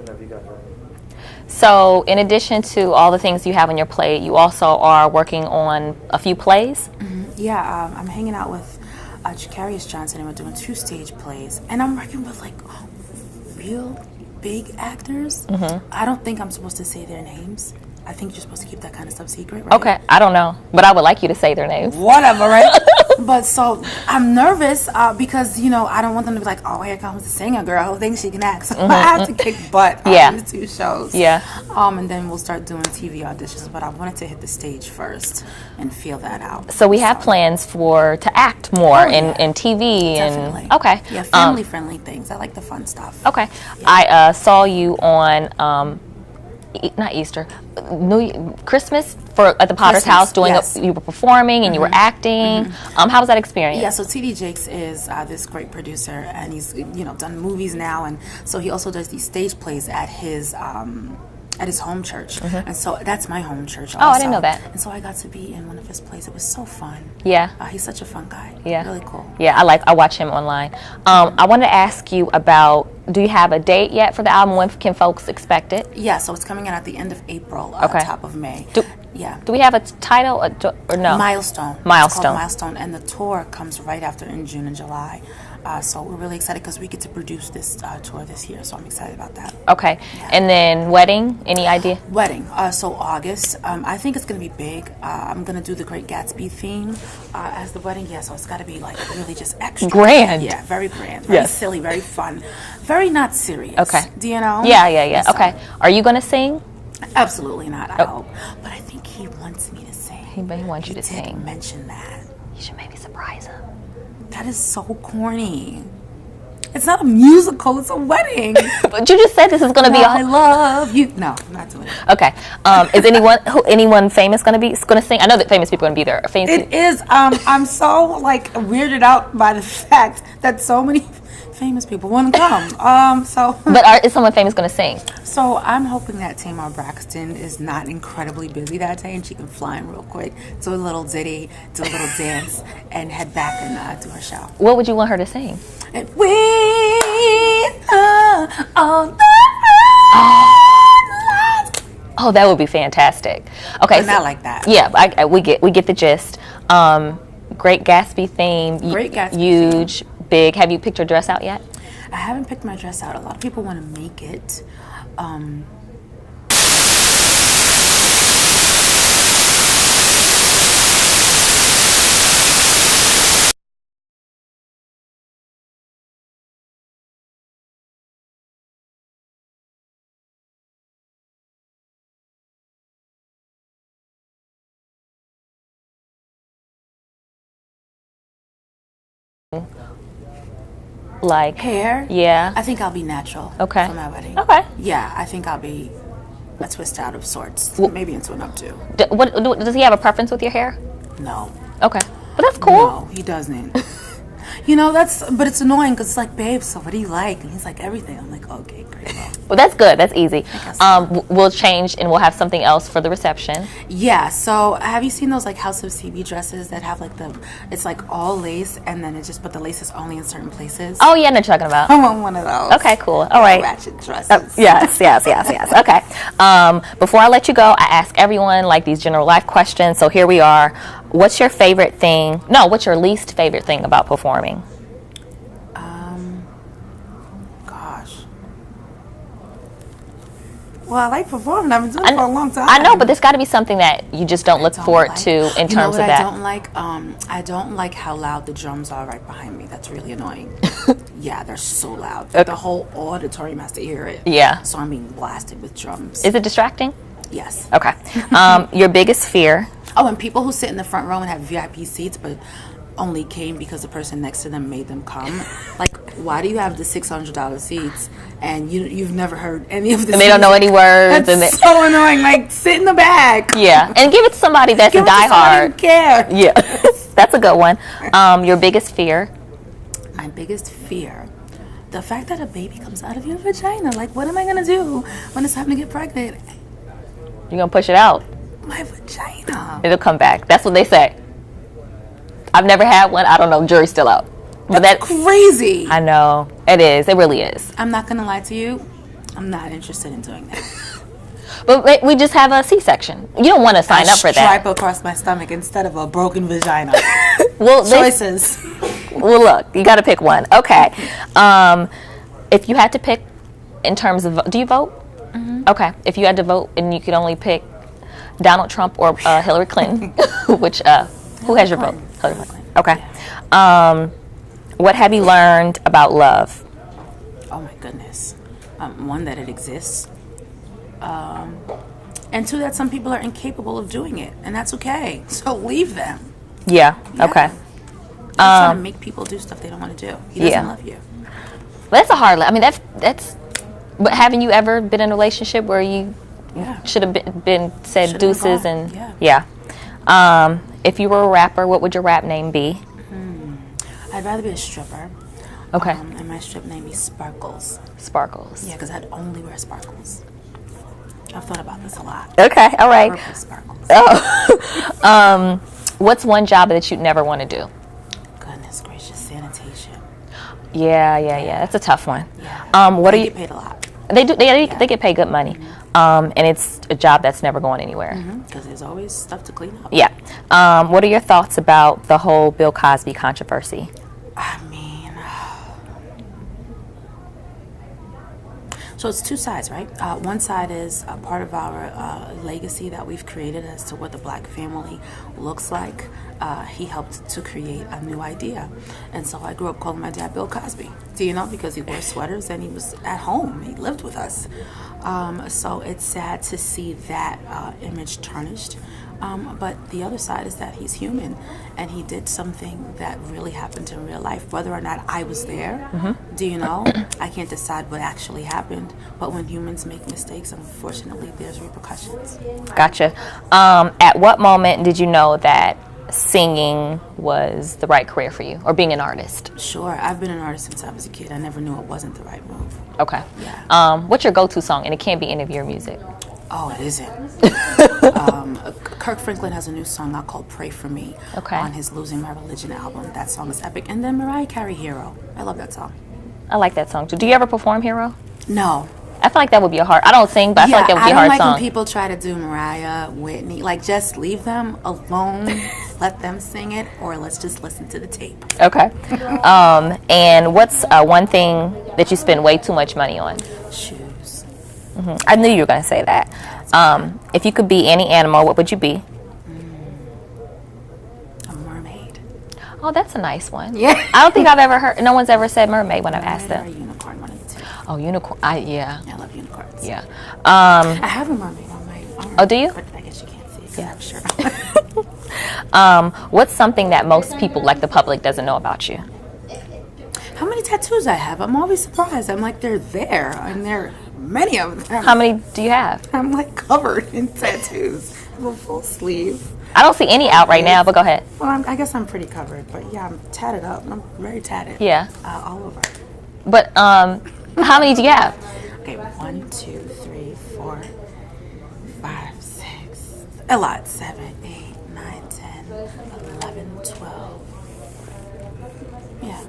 whenever you guys are ready. So, in addition to all the things you have on your plate, you also are working on a few plays? Yeah, I'm hanging out with Jacarius Johnson, and we're doing 2 stage plays. And I'm working with, like, real big actors. I don't think I'm supposed to say their names. I think you're supposed to keep that kind of stuff secret, right? Okay, I don't know, but I would like you to say their names. Whatever, right? But so I'm nervous because, I don't want them to be like, oh, here comes the singer girl who thinks she can act. So I have to kick butt on the 2 shows. Yeah. And then we'll start doing TV auditions. But I wanted to hit the stage first and feel that out. So we have plans to act more in TV. Definitely. And okay. Yeah, family-friendly things. I like the fun stuff. Okay. Yeah. I saw you on not Easter, Christmas at the Potter's House doing you were performing and you were acting. How was that experience? Yeah, so T.D. Jakes is this great producer, and he's done movies now, and so he also does these stage plays at his home church, and so that's my home church also. Oh, I didn't know that. And so I got to be in one of his plays. It was so fun. Yeah. He's such a fun guy. Yeah. Really cool. Yeah, I watch him online. I wanted to ask you about, do you have a date yet for the album? When can folks expect it? Yeah, so it's coming out at the end of April, top of May. Do we have a title or no? Milestone. It's called Milestone, and the tour comes right after in June and July. So we're really excited because we get to produce this tour this year, so I'm excited about that. Okay. Yeah. And then wedding, any idea? Wedding, so August. I think it's going to be big. I'm going to do the Great Gatsby theme as the wedding. Yeah, so it's got to be like really just extra. Grand. Yeah, very grand. Very silly, very fun. Very not serious. Okay. Do you know? Yeah. Okay. Are you going to sing? Absolutely not, I hope. But I think he wants me to sing. He wants you to sing. He did mention that. You should maybe surprise him. That is so corny. It's not a musical, it's a wedding. But you just said this is going to be I love you. No, I'm not doing it. Okay. Is anyone famous going to sing? I know that famous people are going to be there. It is. I'm so weirded out by the fact that so many famous people want to come. But is someone famous going to sing? So I'm hoping that Tamar Braxton is not incredibly busy that day and she can fly in real quick, do a little ditty, do a little dance, and head back and do her show. What would you want her to sing? And we are on the Oh, that would be fantastic. Okay, but not like that. Yeah, we get the gist. Great Gatsby theme. Great Gatsby huge, theme. Big. Have you picked your dress out yet? I haven't picked my dress out. A lot of people want to make it. Like hair? Yeah. I think I'll be natural for my wedding. Okay. Yeah, I think I'll be a twist out of sorts. Maybe into an updo. Does he have a preference with your hair? No. Okay. But that's cool. No, he doesn't. But it's annoying because it's like, babe, so what do you like? And he's like, everything. I'm like, okay, great. Well, that's good. That's easy. We'll change and we'll have something else for the reception. Yeah. So have you seen those House of CB dresses that have it's all lace and then but the lace is only in certain places? Oh yeah, I know what you're talking about. I want one of those. Okay, cool. All right. Ratchet dresses. Yes. Okay. Before I let you go, I ask everyone these general life questions. So here we are. What's your favorite thing? No, what's your least favorite thing about performing? Well, I like performing. I've been doing it for a long time. I know, but there's got to be something that you just don't look forward to in terms of that. I don't like how loud the drums are right behind me. That's really annoying. Yeah, they're so loud. Okay. The whole auditorium has to hear it. Yeah. So I'm being blasted with drums. Is it distracting? Yes. Okay. Your biggest fear? Oh, and people who sit in the front row and have VIP seats, but only came because the person next to them made them come. Why do you have the $600 seats and you've never heard any of this? And they don't know any words. That's so annoying. Sit in the back. Yeah, and give it to somebody that's a diehard. Who care. Yeah, that's a good one. Your biggest fear? My biggest fear. The fact that a baby comes out of your vagina. What am I going to do when it's time to get pregnant? You're going to push it out. My vagina. It'll come back. That's what they say. I've never had one. I don't know. Jury's still out. But that's crazy. I know. It is. It really is. I'm not going to lie to you. I'm not interested in doing that. But we just have a C-section. You don't want to sign up for that. Stripe across my stomach instead of a broken vagina. Well, Choices. Well, look, you got to pick one. Okay. If you had to pick in terms of, do you vote? Mm-hmm. Okay. If you had to vote and you could only pick Donald Trump or Hillary Clinton, which who has your vote? Hillary Clinton. Okay. Yeah. What have you learned about love? Oh my goodness. One, that it exists. And two, that some people are incapable of doing it, and that's okay. So leave them. Yeah. Okay. Don't try to make people do stuff they don't want to do. He doesn't love you. That's a hard. I mean, that's. But haven't you ever been in a relationship where you should have been said Should've deuces been gone. and Yeah. If you were a rapper, what would your rap name be? I'd rather be a stripper. Okay. And my strip name be Sparkles. Sparkles. Yeah, because I'd only wear sparkles. I've thought about this a lot. Okay. All right. Purple sparkles. Oh. What's one job that you'd never want to do? Goodness gracious, sanitation. Yeah. That's a tough one. Yeah. What They are get you? paid a lot. They do. They get paid good money. And it's a job that's never going anywhere. Because there's always stuff to clean up. Yeah. What are your thoughts about the whole Bill Cosby controversy? I mean, so it's two sides, right? One side is a part of our legacy that we've created as to what the black family looks like. He helped to create a new idea. And so I grew up calling my dad Bill Cosby. Do you know? Because he wore sweaters and he was at home. He lived with us. So it's sad to see that image tarnished. But the other side is that he's human and he did something that really happened in real life. Whether or not I was there, do you know? I can't decide what actually happened. But when humans make mistakes, unfortunately, there's repercussions. Gotcha. At what moment did you know that singing was the right career for you, or being an artist? Sure, I've been an artist since I was a kid. I never knew it wasn't the right move. Okay. Yeah. What's your go-to song? And it can't be any of your music. Oh, it isn't. Kirk Franklin has a new song out called Pray For Me on his Losing My Religion album. That song is epic. And then Mariah Carey, Hero. I love that song. I like that song too. Do you ever perform Hero? No. I feel like that would be a hard. I don't sing, but I feel like that would be a hard I don't like song. when people try to do Mariah, Whitney. Like, just leave them alone. Let them sing it, or let's just listen to the tape. Okay. And what's one thing that you spend way too much money on? Shoes. I knew you were going to say that. If you could be any animal, what would you be? A mermaid. Oh, that's a nice one. Yeah. I don't think I've ever heard. No one's ever said mermaid when I've asked Or a them. unicorn, one of the two. Oh, unicorn. Yeah. I love unicorns. Yeah. I have a mermaid on my arm. Oh, do you? But I guess you can't see it. Yeah. I'm sure. What's something that most people, like the public, doesn't know about you? How many tattoos I have? I'm always surprised. I'm like, they're there, and there are many of them. How many do you have? I'm like covered in tattoos. I have a full sleeve. I don't see any out right now, but go ahead. Well, I guess I'm pretty covered, but yeah, I'm tatted up. I'm very tatted. Yeah. All over. But how many do you have? Okay, 1, 2, 3, 4, 5, 6. A lot. 7, 8, 9, 10, 11, 12. Yeah.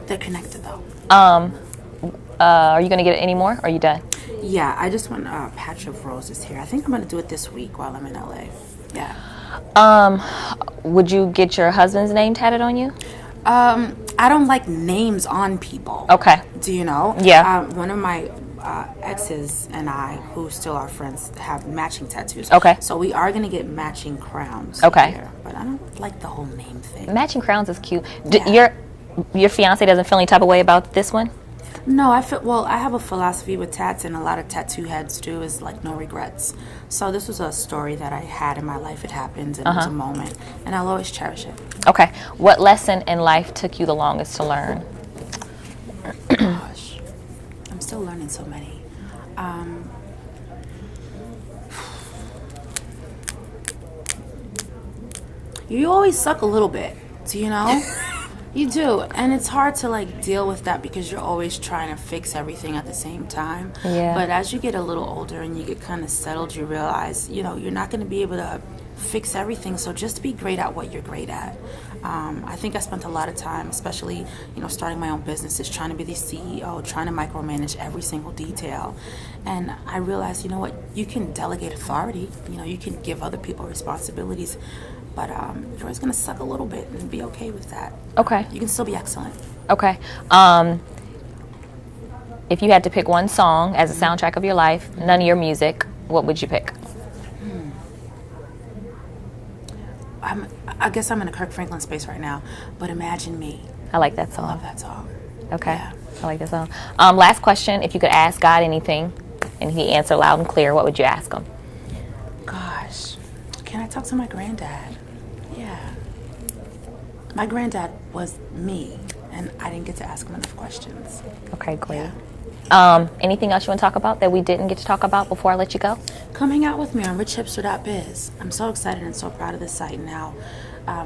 They're connected though. Are you gonna get any more? Or are you done? Yeah, I just want a patch of roses here. I think I'm gonna do it this week while I'm in LA. Yeah. Would you get your husband's name tatted on you? I don't like names on people. Okay. Do you know? Yeah. One of my exes and I, who still are friends, have matching tattoos. Okay. So we are gonna get matching crowns. Okay. Here, but I don't like the whole name thing. Matching crowns is cute. Yeah. Your fiance doesn't feel any type of way about this one? No, I have a philosophy with tats, and a lot of tattoo heads do, is like no regrets. So this was a story that I had in my life. It happened, and it was a moment, and I'll always cherish it. Okay. What lesson in life took you the longest to learn? Gosh, I'm still learning so many. You always suck a little bit. Do you know? You do, and it's hard to like deal with that because you're always trying to fix everything at the same time. Yeah. But as you get a little older and you get kind of settled, you realize, you're not going to be able to fix everything. So just be great at what you're great at. I think I spent a lot of time, especially, starting my own businesses, trying to be the CEO, trying to micromanage every single detail. And I realized, you know what, you can delegate authority, you can give other people responsibilities, but you're always going to suck a little bit and be okay with that. Okay. You can still be excellent. Okay. If you had to pick one song as a soundtrack of your life, none of your music, what would you pick? I guess I'm in a Kirk Franklin space right now, but Imagine Me. I like that I song. love that song. Okay. Yeah. I like that song. Last question. If you could ask God anything and he answered loud and clear, what would you ask him? Gosh, can I talk to my granddad? Yeah. My granddad was me, and I didn't get to ask him enough questions. Okay, great. Yeah. Anything else you want to talk about that we didn't get to talk about before I let you go? Come hang out with me on richhipster.biz. I'm so excited and so proud of this site now.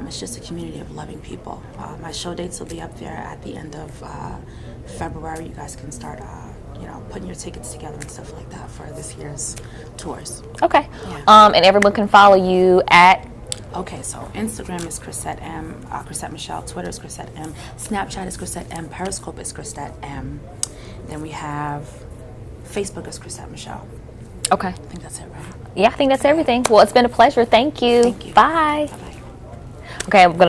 It's just a community of loving people. My show dates will be up there at the end of February. You guys can start, putting your tickets together and stuff like that for this year's tours. Okay. Yeah. And everyone can follow you at... Okay, so Instagram is Chrisette M, Chrisette Michelle. Twitter is Chrisette M. Snapchat is Chrisette M. Periscope is Chrisette M. Then we have Facebook is Chrisette Michelle. Okay. I think that's it, right? Yeah, I think that's everything. Well, it's been a pleasure. Thank you. Thank you. Bye. Bye-bye. Okay, I'm going to